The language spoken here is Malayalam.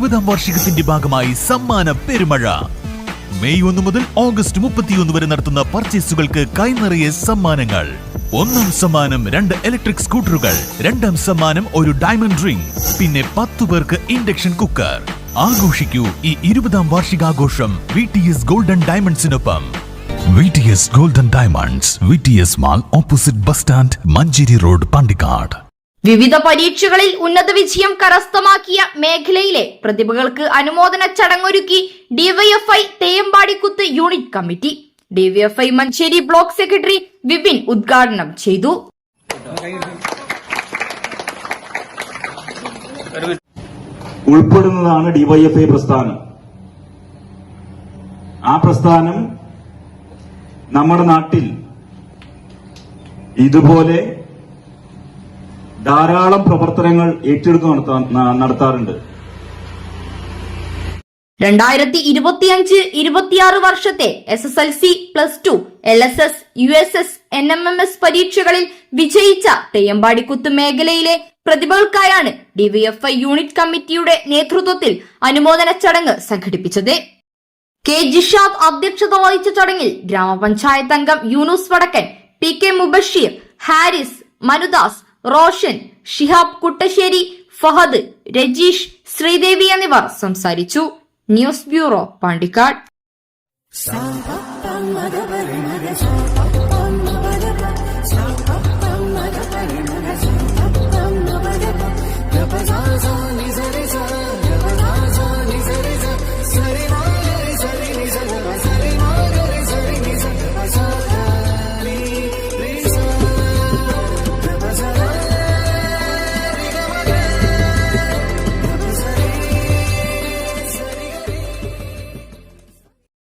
20ാം വാർഷികത്തിന്റെ ഭാഗമായി സമ്മാന പെരുമഴ. മെയ് 1 മുതൽ ഓഗസ്റ്റ് 31 വരെ നടത്തുന്ന പർച്ചേസുകൾക്ക് കൈനിറയെ സമ്മാനങ്ങൾ. 1ാം സമ്മാനം 2 ഇലക്ട്രിക് സ്കൂട്ടറുകൾ, 2ാം സമ്മാനം ഒരു ഡയമണ്ട് റിംഗ്, പിന്നെ 10 പേർക്ക് ഇൻഡക്ഷൻ കുക്കർ. ആഘോഷിക്കൂ ഈ 20ാം വാർഷികാഘോഷം VTS ഗോൾഡൻ ഡയമണ്ട്സിനൊപ്പം. VTS golden diamonds, VTS mall opposite bus stand, Manjeri road, Pandikkad. വിവിധ പരീക്ഷകളിൽ ഉന്നത വിജയം കരസ്ഥമാക്കിയ മേഖലയിലെ പ്രതിഭകൾക്ക് അനുമോദന ചടങ്ങൊരുക്കി DYFI Theyampadikkuth unit committee. DYFI Manjeri block secretary Vipin ഉദ്ഘാടനം ചെയ്തു. ഉൾപ്പെടുന്നതാണ് ഡിവൈഎഫ്ഐ പ്രസ്ഥാനം. ആ പ്രസ്ഥാനം നമ്മുടെ നാട്ടിൽ ഇതുപോലെ ധാരാളം പ്രവർത്തനങ്ങൾ ഏറ്റെടുത്ത് നടത്താറുണ്ട്. 2025-26 വർഷത്തെ SSLC, +2, LSS, USS, NMMS പരീക്ഷകളിൽ വിജയിച്ച തെയ്യമ്പാടിക്കുത്ത് മേഖലയിലെ പ്രതിഭകൾക്കായാണ് ഡിവൈഎഫ്ഐ യൂണിറ്റ് കമ്മിറ്റിയുടെ നേതൃത്വത്തിൽ അനുമോദന ചടങ്ങ് സംഘടിപ്പിച്ചത്. കെ ജിഷാദ് അധ്യക്ഷത വഹിച്ച ചടങ്ങിൽ ഗ്രാമപഞ്ചായത്ത് അംഗം യൂനുസ് വടക്കൻ, PK മുബഷീർ, ഹാരിസ്, മനുദാസ്, റോഷൻ, ഷിഹാബ് കുട്ടശ്ശേരി, ഫഹദ്, രജീഷ്, ശ്രീദേവി എന്നിവർ സംസാരിച്ചു. News bureau, Pandikkad.